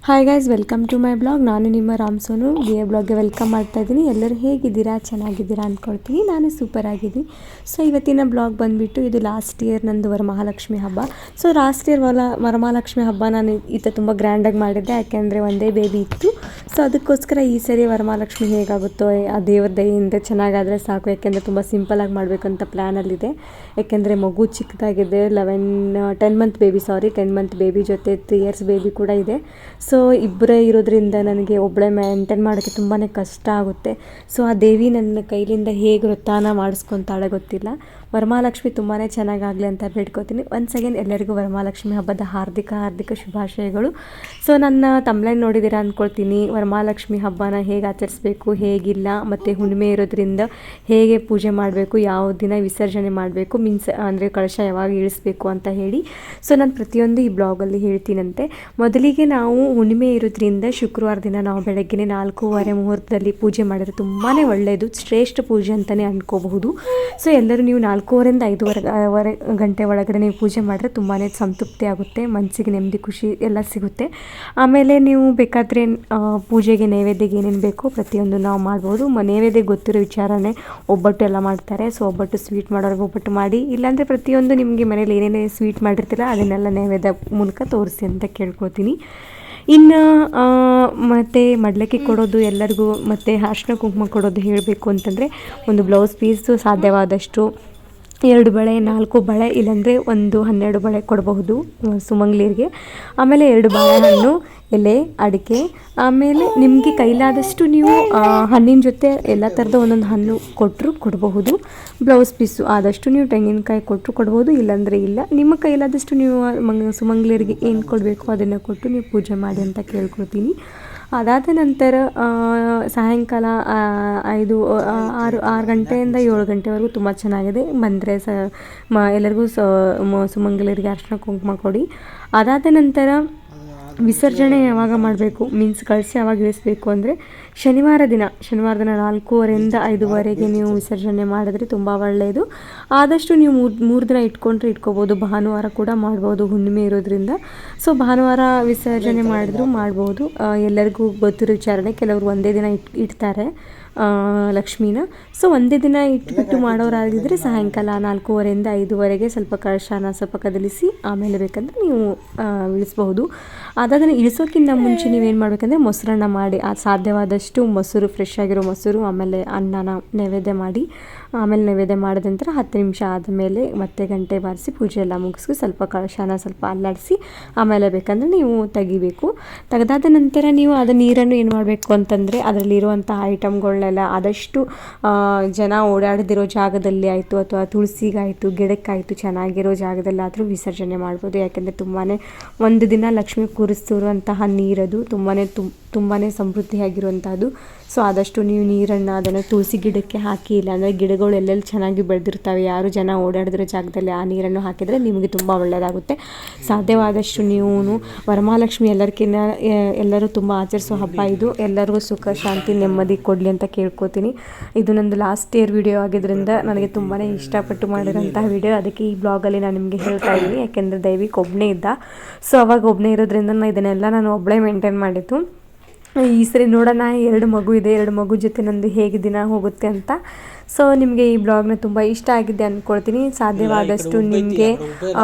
Hi guys, welcome to my blog. ನಾನು ನಿಮ್ಮ ರಾಮ್ ಸೋನು ಗೆ ಬ್ಲಾಗ್ಗೆ ವೆಲ್ಕಮ್ ಮಾಡ್ತಾ ಇದ್ದೀನಿ. ಎಲ್ಲರೂ ಹೇಗಿದ್ದೀರಾ? ಚೆನ್ನಾಗಿದ್ದೀರಾ ಅಂದ್ಕೊಳ್ತೀನಿ. ನಾನು ಸೂಪರ್ ಆಗಿದ್ದೀನಿ. ಸೊ ಇವತ್ತಿನ ಬ್ಲಾಗ್ ಬಂದುಬಿಟ್ಟು ಇದು ಲಾಸ್ಟ್ ಇಯರ್ ನಂದು ವರಮಹಾಲಕ್ಷ್ಮಿ ಹಬ್ಬ. ಸೊ ಲಾಸ್ಟ್ ಇಯರ್ ವರಮಹಾಲಕ್ಷ್ಮಿ ಹಬ್ಬ ನಾನು ತುಂಬ ಗ್ರ್ಯಾಂಡಾಗಿ ಮಾಡಿದ್ದೆ, ಯಾಕೆಂದರೆ ಒಂದೇ ಬೇಬಿ ಇತ್ತು. ಸೊ ಅದಕ್ಕೋಸ್ಕರ ಈ ಸರಿ ವರಮಹಾಲಕ್ಷ್ಮಿ ಹೇಗಾಗುತ್ತೋ ಆ ದೇವ್ರ ದಯೆಯಿಂದ ಚೆನ್ನಾಗಾದರೆ ಸಾಕು, ಯಾಕೆಂದರೆ ತುಂಬ ಸಿಂಪಲಾಗಿ ಮಾಡಬೇಕಂತ ಪ್ಲ್ಯಾನಲ್ಲಿದೆ. ಯಾಕೆಂದರೆ ಮಗು ಚಿಕ್ಕದಾಗಿದೆ, 10 ಮಂತ್ ಬೇಬಿ ಜೊತೆ 3 ಇಯರ್ಸ್ ಬೇಬಿ ಕೂಡ ಇದೆ. ಸೊ ಇಬ್ಬರೇ ಇರೋದ್ರಿಂದ ನನಗೆ ಒಬ್ಬಳೇ ಮೇಂಟೈನ್ ಮಾಡೋಕ್ಕೆ ತುಂಬಾ ಕಷ್ಟ ಆಗುತ್ತೆ. ಸೊ ಆ ದೇವಿ ನನ್ನ ಕೈಲಿಂದ ಹೇಗೆ ವೃತ್ತಾನ ಮಾಡಿಸ್ಕೊತಾಳೆ ಗೊತ್ತಿಲ್ಲ. ವರಮಹಾಲಕ್ಷ್ಮಿ ತುಂಬಾ ಚೆನ್ನಾಗಾಗಲಿ ಅಂತ ಬೇಡ್ಕೋತೀನಿ. ಒನ್ಸ್ ಅಗೇನ್ ಎಲ್ಲರಿಗೂ ವರಮಹಾಲಕ್ಷ್ಮಿ ಹಬ್ಬದ ಹಾರ್ದಿಕ ಶುಭಾಶಯಗಳು. ಸೊ ನನ್ನ ತಮ್ಲೈನ್ ನೋಡಿದ್ದೀರಾ ಅಂದ್ಕೊಳ್ತೀನಿ. ವರಮಹಾಲಕ್ಷ್ಮಿ ಹಬ್ಬನ ಹೇಗೆ ಆಚರಿಸ್ಬೇಕು, ಹೇಗಿಲ್ಲ, ಮತ್ತು ಹುಣ್ಣಿಮೆ ಇರೋದ್ರಿಂದ ಹೇಗೆ ಪೂಜೆ ಮಾಡಬೇಕು, ಯಾವ ದಿನ ವಿಸರ್ಜನೆ ಮಾಡಬೇಕು, ಅಂದರೆ ಕಳಶ ಯಾವಾಗ ಇಳಿಸ್ಬೇಕು ಅಂತ ಹೇಳಿ ಸೊ ನಾನು ಪ್ರತಿಯೊಂದು ಈ ಬ್ಲಾಗಲ್ಲಿ ಹೇಳ್ತೀನಂತೆ. ಮೊದಲಿಗೆ ನಾವು ಹುಣ್ಣಿಮೆ ಇರೋದ್ರಿಂದ ಶುಕ್ರವಾರ ದಿನ ನಾವು ಬೆಳಗ್ಗೆ 4:15 ಮುಹೂರ್ತದಲ್ಲಿ ಪೂಜೆ ಮಾಡಿದ್ರೆ ತುಂಬಾ ಒಳ್ಳೆಯದು, ಶ್ರೇಷ್ಠ ಪೂಜೆ ಅಂತಲೇ ಅಂದ್ಕೋಬಹುದು. ಸೊ ಎಲ್ಲರೂ ನೀವು 4:15 ರಿಂದ 5:15 ಗಂಟೆ ಒಳಗಡೆ ನೀವು ಪೂಜೆ ಮಾಡಿದ್ರೆ ತುಂಬಾ ಸಂತೃಪ್ತಿ ಆಗುತ್ತೆ, ಮನಸ್ಸಿಗೆ ನೆಮ್ಮದಿ ಖುಷಿ ಎಲ್ಲ ಸಿಗುತ್ತೆ. ಆಮೇಲೆ ನೀವು ಬೇಕಾದರೆ ಪೂಜೆಗೆ ನೈವೇದ್ಯಕ್ಕೆ ಏನೇನು ಬೇಕೋ ಪ್ರತಿಯೊಂದು ನಾವು ಮಾಡ್ಬೋದು. ನೈವೇದ್ಯ ಗೊತ್ತಿರೋ ವಿಚಾರನೇ ಒಬ್ಬಟ್ಟು ಎಲ್ಲ ಮಾಡ್ತಾರೆ. ಸೊ ಒಬ್ಬಟ್ಟು ಸ್ವೀಟ್ ಮಾಡೋರಿಗೆ ಒಬ್ಬಟ್ಟು ಮಾಡಿ, ಇಲ್ಲಾಂದರೆ ಪ್ರತಿಯೊಂದು ನಿಮಗೆ ಮನೇಲಿ ಏನೇನೇ ಸ್ವೀಟ್ ಮಾಡಿರ್ತೀರ ಅದನ್ನೆಲ್ಲ ನೈವೇದ್ಯ ಮೂಲಕ ತೋರಿಸಿ ಅಂತ ಕೇಳ್ಕೊತೀನಿ. ಇನ್ನು ಮತ್ತು ಮಡ್ಲಕ್ಕಿ ಕೊಡೋದು ಎಲ್ಲರಿಗೂ, ಮತ್ತು ಅರಿಶಿನ ಕುಂಕುಮ ಕೊಡೋದು ಹೇಳಬೇಕು ಅಂತಂದರೆ, ಒಂದು ಬ್ಲೌಸ್ ಪೀಸು ಸಾಧ್ಯವಾದಷ್ಟು 2 ಬಳೆ 4 ಬಳೆ, ಇಲ್ಲಾಂದರೆ 12 ಬಳೆ ಕೊಡಬಹುದು ಸುಮಂಗ್ಲಿಯರಿಗೆ. ಆಮೇಲೆ 2 ಬಾಳೆಹಣ್ಣು, ಎಲೆ, ಅಡಿಕೆ, ಆಮೇಲೆ ನಿಮಗೆ ಕೈಲಾದಷ್ಟು ನೀವು ಹಣ್ಣಿನ ಜೊತೆ ಎಲ್ಲ ಥರದ ಒಂದೊಂದು ಹಣ್ಣು ಕೊಟ್ಟರು ಕೊಡಬಹುದು. ಬ್ಲೌಸ್ ಪೀಸು ಆದಷ್ಟು ನೀವು ತೆಂಗಿನಕಾಯಿ ಕೊಟ್ಟರು ಕೊಡ್ಬೋದು, ಇಲ್ಲಾಂದರೆ ಇಲ್ಲ. ನಿಮ್ಮ ಕೈಲಾದಷ್ಟು ನೀವು ಸುಮಂಗ್ಲಿಯರಿಗೆ ಏನು ಕೊಡಬೇಕು ಅದನ್ನು ಕೊಟ್ಟು ನೀವು ಪೂಜೆ ಮಾಡಿ ಅಂತ ಕೇಳ್ಕೊಳ್ತೀನಿ. ಅದಾದ ನಂತರ ಸಾಯಂಕಾಲ 6 ಗಂಟೆಯಿಂದ 7 ಗಂಟೆವರೆಗೂ ತುಂಬ ಚೆನ್ನಾಗಿದೆ. ಬಂದರೆ ಎಲ್ಲರಿಗೂ ಸುಮಂಗಲಿಯರಿಗೆ ಅರಿಶಿನ ಕುಂಕುಮ ಕೊಡಿ. ಅದಾದ ನಂತರ ವಿಸರ್ಜನೆ ಯಾವಾಗ ಮಾಡಬೇಕು, ಕಳಶ ಯಾವಾಗ ಇಳಿಸ್ಬೇಕು ಅಂದರೆ ಶನಿವಾರ ದಿನ 4:15 ರಿಂದ 5:00ವರೆಗೆ ನೀವು ವಿಸರ್ಜನೆ ಮಾಡಿದ್ರೆ ತುಂಬ ಒಳ್ಳೆಯದು. ಆದಷ್ಟು ನೀವು 3 ದಿನ ಇಟ್ಕೊಂಡ್ರೆ ಇಟ್ಕೋಬೋದು, ಭಾನುವಾರ ಕೂಡ ಮಾಡ್ಬೋದು ಹುಣ್ಣಿಮೆ ಇರೋದ್ರಿಂದ. ಸೊ ಭಾನುವಾರ ವಿಸರ್ಜನೆ ಮಾಡಿದ್ರು ಮಾಡ್ಬೋದು. ಎಲ್ಲರಿಗೂ ಗೊತ್ತಿರೋ ವಿಚಾರಣೆ, ಕೆಲವರು ಒಂದೇ ದಿನ ಇಡ್ತಾರೆ ಲಕ್ಷ್ಮೀನ. ಸೊ ಒಂದೇ ದಿನ ಇಟ್ಬಿಟ್ಟು ಮಾಡೋರಾಗಿದ್ದರೆ ಸಾಯಂಕಾಲ 4:15 ರಿಂದ 5:00ವರೆಗೆ ಸ್ವಲ್ಪ ಕಳಶನ ಸ್ವಲ್ಪ ಕದಲಿಸಿ ಆಮೇಲೆ ಬೇಕಂದ್ರೆ ನೀವು ಇಳಿಸ್ಬಹುದು. ಅದಾದನ್ನು ಇಳಿಸೋಕ್ಕಿಂತ ಮುಂಚೆ ನೀವೇನು ಮಾಡಬೇಕಂದ್ರೆ ಮೊಸರನ್ನ ಮಾಡಿ, ಸಾಧ್ಯವಾದಷ್ಟು ಮೊಸರು, ಫ್ರೆಶ್ ಆಗಿರೋ ಮೊಸರು, ಆಮೇಲೆ ಅನ್ನನ ನೈವೇದ್ಯ ಮಾಡಿ, ಆಮೇಲೆ ನೈವೇದ್ಯ ಮಾಡಿದ ನಂತರ 10 ನಿಮಿಷ ಆದಮೇಲೆ ಮತ್ತೆ ಗಂಟೆ ಬಾರಿಸಿ ಪೂಜೆ ಎಲ್ಲ ಮುಗಿಸಿ ಸ್ವಲ್ಪ ಕಳಶನ ಸ್ವಲ್ಪ ಅಲ್ಲಾಡಿಸಿ ಆಮೇಲೆ ಬೇಕಂದರೆ ನೀವು ತೆಗಿಬೇಕು. ತೆಗೆದಾದ ನಂತರ ನೀವು ಅದು ನೀರನ್ನು ಏನು ಮಾಡಬೇಕು ಅಂತಂದರೆ ಅದರಲ್ಲಿರುವಂಥ ಐಟಮ್ಗಳನ್ನೆಲ್ಲ ಆದಷ್ಟು ಜನ ಓಡಾಡದಿರೋ ಜಾಗದಲ್ಲಿ ಆಯಿತು, ಅಥವಾ ತುಳಸಿಗಾಯಿತು, ಗಿಡಕ್ಕಾಯಿತು, ಚೆನ್ನಾಗಿರೋ ಜಾಗದಲ್ಲಾದರೂ ವಿಸರ್ಜನೆ ಮಾಡ್ಬೋದು. ಯಾಕೆಂದರೆ ಒಂದು ದಿನ ಲಕ್ಷ್ಮಿ ಕೂರಿಸ್ತಿರುವಂತಹ ನೀರದು ತುಂಬಾ ಸಮೃದ್ಧಿಯಾಗಿರುವಂಥದ್ದು. ಸೊ ಆದಷ್ಟು ನೀವು ನೀರನ್ನು ಅದನ್ನು ತುಳಸಿ ಗಿಡಕ್ಕೆ ಹಾಕಿ, ಇಲ್ಲಾಂದರೆ ಗಿಡಗಳು ಎಲ್ಲೆಲ್ಲಿ ಚೆನ್ನಾಗಿ ಬೆಳೆದಿರ್ತವೆ, ಯಾರು ಜನ ಓಡಾಡಿದಿರೋ ಜಾಗದಲ್ಲಿ ಆ ನೀರನ್ನು ಹಾಕಿದರೆ ನಿಮಗೆ ತುಂಬ ಒಳ್ಳೆಯದಾಗುತ್ತೆ. ಸಾಧ್ಯವಾದಷ್ಟು ನೀವು ವರಮಹಾಲಕ್ಷ್ಮಿ ಎಲ್ಲರೂ ತುಂಬ ಆಚರಿಸೋ ಹಬ್ಬ ಇದು. ಎಲ್ಲರಿಗೂ ಸುಖ, ಶಾಂತಿ, ನೆಮ್ಮದಿ ಕೊಡಲಿ ಅಂತ ಕೇಳ್ಕೊತೀನಿ. ಇದು ನಂದು ಲಾಸ್ಟ್ ಇಯರ್ ವಿಡಿಯೋ ಆಗಿದ್ದರಿಂದ ನನಗೆ ತುಂಬಾ ಇಷ್ಟಪಟ್ಟು ಮಾಡಿರೋಂತಹ ವಿಡಿಯೋ, ಅದಕ್ಕೆ ಈ ಬ್ಲಾಗಲ್ಲಿ ನಾನು ನಿಮಗೆ ಹೇಳ್ತಾ ಇದ್ದೀನಿ. ಯಾಕೆಂದರೆ ದೈವಿಕ್ ಒಬ್ಬನೇ ಇದ್ದ. ಸೊ ಅವಾಗ ಒಬ್ಬನೇ ಇರೋದ್ರಿಂದ ಇದನ್ನೆಲ್ಲ ನಾನು ಒಬ್ಬಳೇ ಮೇಂಟೈನ್ ಮಾಡಿದ್ದು. ಈ ಸರಿ ನೋಡೋಣ, 2 ಮಗು ಇದೆ, 2 ಮಗು ಜೊತೆ ನಂದು ಹೇಗೆ ದಿನ ಹೋಗುತ್ತೆ ಅಂತ. ಸೊ ನಿಮಗೆ ಈ ಬ್ಲಾಗ್ನ ತುಂಬ ಇಷ್ಟ ಆಗಿದೆ ಅಂದ್ಕೊಳ್ತೀನಿ. ಸಾಧ್ಯವಾದಷ್ಟು ನಿಮಗೆ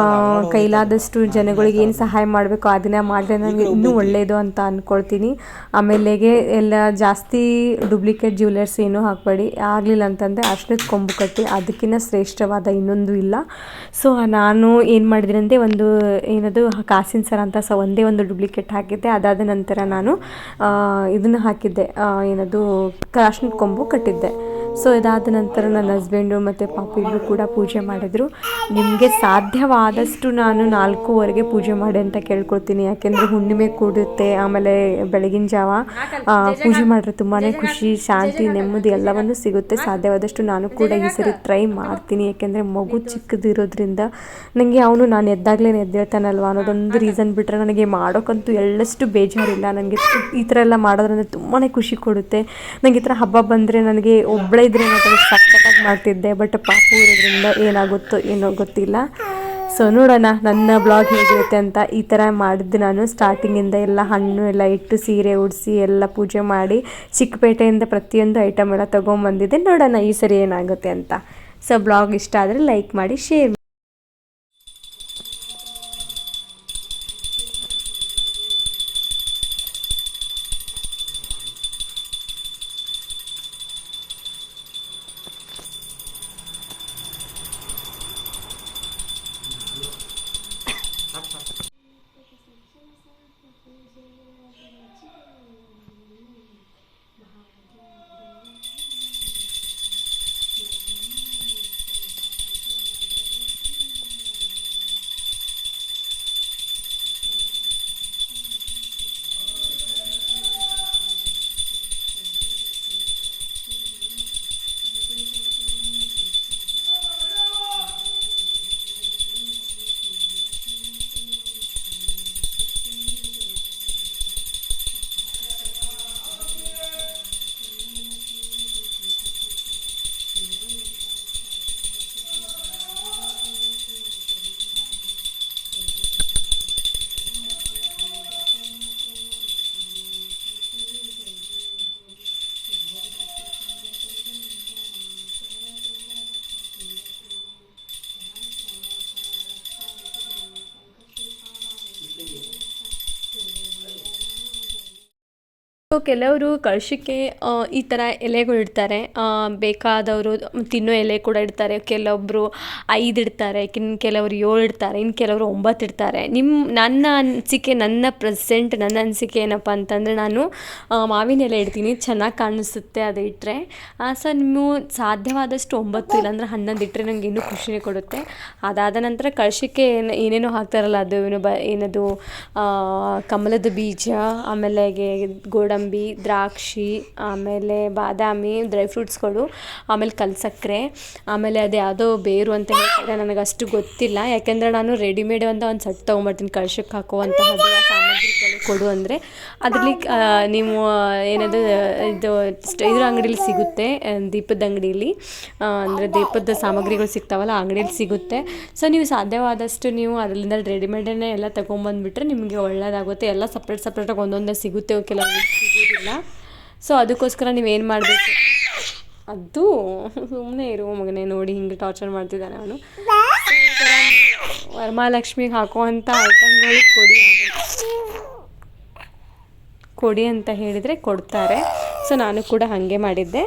ಕೈಲಾದಷ್ಟು ಜನಗಳಿಗೆ ಏನು ಸಹಾಯ ಮಾಡಬೇಕು ಆ ದಿನ ಮಾಡಿದ್ರೆ ನನಗೆ ಇನ್ನೂ ಒಳ್ಳೆಯದು ಅಂತ ಅಂದ್ಕೊಳ್ತೀನಿ. ಆಮೇಲೆಗೆ ಎಲ್ಲ ಜಾಸ್ತಿ ಡೂಪ್ಲಿಕೇಟ್ ಜ್ಯುವೆಲರ್ಸ್ ಏನೂ ಹಾಕಬೇಡಿ. ಆಗಲಿಲ್ಲ ಅಂತಂದರೆ ಅರ್ಶಿನದ ಕೊಂಬು ಕಟ್ಟಿ, ಅದಕ್ಕಿಂತ ಶ್ರೇಷ್ಠವಾದ ಇನ್ನೊಂದು ಇಲ್ಲ. ಸೊ ನಾನು ಏನು ಮಾಡಿದ್ದೀನಿ ಅಂದರೆ ಏನದು ಕಾಸಿನ ಸರ ಅಂತ ಒಂದೇ ಒಂದು ಡೂಪ್ಲಿಕೇಟ್ ಹಾಕಿದ್ದೆ. ಅದಾದ ನಂತರ ನಾನು ಇದನ್ನು ಹಾಕಿದ್ದೆ, ಅರ್ಶಿನದ ಕೊಂಬು ಕಟ್ಟಿದ್ದೆ. ಸೊ ಇದಾದ ನಂತರ ನನ್ನ ಹಸ್ಬೆಂಡು ಮತ್ತು ಪಾಪು ಇಬ್ಬರು ಕೂಡ ಪೂಜೆ ಮಾಡಿದರು. ನಿಮಗೆ ಸಾಧ್ಯವಾದಷ್ಟು ನಾನು 4:00ವರೆಗೆ ಪೂಜೆ ಮಾಡಿ ಅಂತ ಕೇಳ್ಕೊಳ್ತೀನಿ. ಯಾಕೆಂದರೆ ಹುಣ್ಣಿಮೆ ಕೂಡುತ್ತೆ, ಆಮೇಲೆ ಬೆಳಗಿನ ಜಾವ ಪೂಜೆ ಮಾಡಿದ್ರೆ ತುಂಬಾ ಖುಷಿ, ಶಾಂತಿ, ನೆಮ್ಮದಿ ಎಲ್ಲವನ್ನೂ ಸಿಗುತ್ತೆ. ಸಾಧ್ಯವಾದಷ್ಟು ನಾನು ಕೂಡ ಈ ಸರಿ ಟ್ರೈ ಮಾಡ್ತೀನಿ. ಯಾಕೆಂದರೆ ಮಗು ಚಿಕ್ಕದಿರೋದ್ರಿಂದ ನನಗೆ ನಾನು ಎದ್ದಾಗಲೇ ಎದ್ದೇಳ್ತಾನಲ್ವ ಅನ್ನೋದೊಂದು ರೀಸನ್ ಬಿಟ್ಟರೆ ನನಗೆ ಮಾಡೋಕ್ಕಂತೂ ಎಳ್ಳಷ್ಟು ಬೇಜಾರಿಲ್ಲ. ನನಗೆ ಈ ಥರ ಎಲ್ಲ ಮಾಡೋದ್ರಿಂದ ತುಂಬಾ ಖುಷಿ ಕೊಡುತ್ತೆ. ನನಗೆ ಈ ಥರ ಹಬ್ಬ ಬಂದರೆ ನನಗೆ ಒಬ್ಬಳೇ ಇದ್ರೆ ಸಖತ್ತಾಗಿ ಮಾಡ್ತಿದ್ದೆ. ಬಟ್ ಪಾಪು ಇರೋದ್ರಿಂದ ಏನಾಗುತ್ತೋ ಏನೋ ಗೊತ್ತಿಲ್ಲ. ಸೊ ನೋಡೋಣ ನನ್ನ ಬ್ಲಾಗ್ ಹೇಗಿರುತ್ತೆ ಅಂತ. ಈ ಥರ ಮಾಡಿದ್ದು ನಾನು ಸ್ಟಾರ್ಟಿಂಗಿಂದ ಎಲ್ಲ ಹಣ್ಣು ಎಲ್ಲ ಇಟ್ಟು ಸೀರೆ ಉಡಿಸಿ ಎಲ್ಲ ಪೂಜೆ ಮಾಡಿ ಚಿಕ್ಕಪೇಟೆಯಿಂದ ಪ್ರತಿಯೊಂದು ಐಟಮ್ ಎಲ್ಲ ತೊಗೊಂಬಂದಿದ್ದೆ. ನೋಡೋಣ ಈ ಸರಿ ಏನಾಗುತ್ತೆ ಅಂತ. ಸೊ ಬ್ಲಾಗ್ ಇಷ್ಟ ಆದರೆ ಲೈಕ್ ಮಾಡಿ, ಶೇರ್ ಮಾಡಿ. ಕೆಲವರು ಕಳಶಕ್ಕೆ ಈ ಥರ ಎಲೆಗಳು ಇಡ್ತಾರೆ, ಬೇಕಾದವರು ತಿನ್ನೋ ಎಲೆ ಕೂಡ ಇಡ್ತಾರೆ. ಕೆಲವೊಬ್ಬರು 5 ಇಡ್ತಾರೆ, ಕೆಲವರು 7 ಇಡ್ತಾರೆ, ಇನ್ನು ಕೆಲವರು 9 ಇಡ್ತಾರೆ. ನನ್ನ ಅನಿಸಿಕೆ, ನನ್ನ ಅನಿಸಿಕೆ ಏನಪ್ಪ ಅಂತಂದರೆ, ನಾನು ಮಾವಿನ ಎಲೆ ಇಡ್ತೀನಿ, ಚೆನ್ನಾಗಿ ಕಾಣಿಸುತ್ತೆ ಅದು ಇಟ್ಟರೆ. ಸೊ ನೀವು ಸಾಧ್ಯವಾದಷ್ಟು 9 ಇಲ್ಲಾಂದರೆ 11 ಇಟ್ಟರೆ ನನಗೆ ಇನ್ನೂ ಖುಷಿನೇ ಕೊಡುತ್ತೆ. ಅದಾದ ನಂತರ ಕಳಶಕ್ಕೆ ಏನೇನೋ ಹಾಕ್ತಾರಲ್ಲ, ಅದು ಏನದು ಕಮಲದ ಬೀಜ, ಆಮೇಲೆ ಗೋಡಂಬಿ, ದ್ರಾಕ್ಷಿ, ಆಮೇಲೆ ಬಾದಾಮಿ, ಡ್ರೈ ಫ್ರೂಟ್ಸ್ಗಳು, ಆಮೇಲೆ ಕಲ್ಸಕ್ಕರೆ, ಆಮೇಲೆ ಅದು ಯಾವುದೋ ಬೇರು ಅಂತ ಹೇಳ್ತಾರೆ, ನನಗೆ ಅಷ್ಟು ಗೊತ್ತಿಲ್ಲ. ಯಾಕೆಂದರೆ ನಾನು ರೆಡಿಮೇಡ್ ಅಂತ ಒಂದು ಸೆಟ್ ತೊಗೊಂಬರ್ತೀನಿ ಕಳಶಕ್ಕೆ ಹಾಕುವಂತಹದ್ದು ಸಾಮಗ್ರಿಗಳು ಕೊಡು ಅಂದರೆ. ಅದರಲ್ಲಿ ನೀವು ಏನದು ಇದ್ರ ಅಂಗಡೀಲಿ ಸಿಗುತ್ತೆ, ದೀಪದ ಅಂಗಡೀಲಿ, ಅಂದರೆ ದೀಪದ ಸಾಮಗ್ರಿಗಳು ಸಿಗ್ತಾವಲ್ಲ, ಅಂಗಡೀಲಿ ಸಿಗುತ್ತೆ. ಸೊ ನೀವು ಸಾಧ್ಯವಾದಷ್ಟು ನೀವು ಅದರಿಂದ ರೆಡಿಮೇಡನ್ನೇ ಎಲ್ಲ ತೊಗೊಂಬಂದುಬಿಟ್ರೆ ನಿಮಗೆ ಒಳ್ಳೆಯದಾಗುತ್ತೆ. ಎಲ್ಲ ಸಪ್ರೇಟಾಗಿ ಒಂದೊಂದೇ ಸಿಗುತ್ತೆ, ಕೆಲವು ಸಿಗೋದಿಲ್ಲ. ಸೊ ಅದಕ್ಕೋಸ್ಕರ ನೀವೇನು ಮಾಡಬೇಕು, ಅದು ಸುಮ್ಮನೆ ಇರುವ ಮಗನೇ, ನೋಡಿ ಹಿಂಗೆ ಟಾರ್ಚರ್ ಮಾಡ್ತಿದ್ದಾನೆ ಅವನು. ವರಮಹಾಲಕ್ಷ್ಮಿಗೆ ಹಾಕುವಂಥ ಐಟಮ್ಗಳು ಕೊಡಿ ಅಂತ ಹೇಳಿದರೆ ಕೊಡ್ತಾರೆ. ಸೊ ನಾನು ಕೂಡ ಹಾಗೆ ಮಾಡಿದ್ದೆ.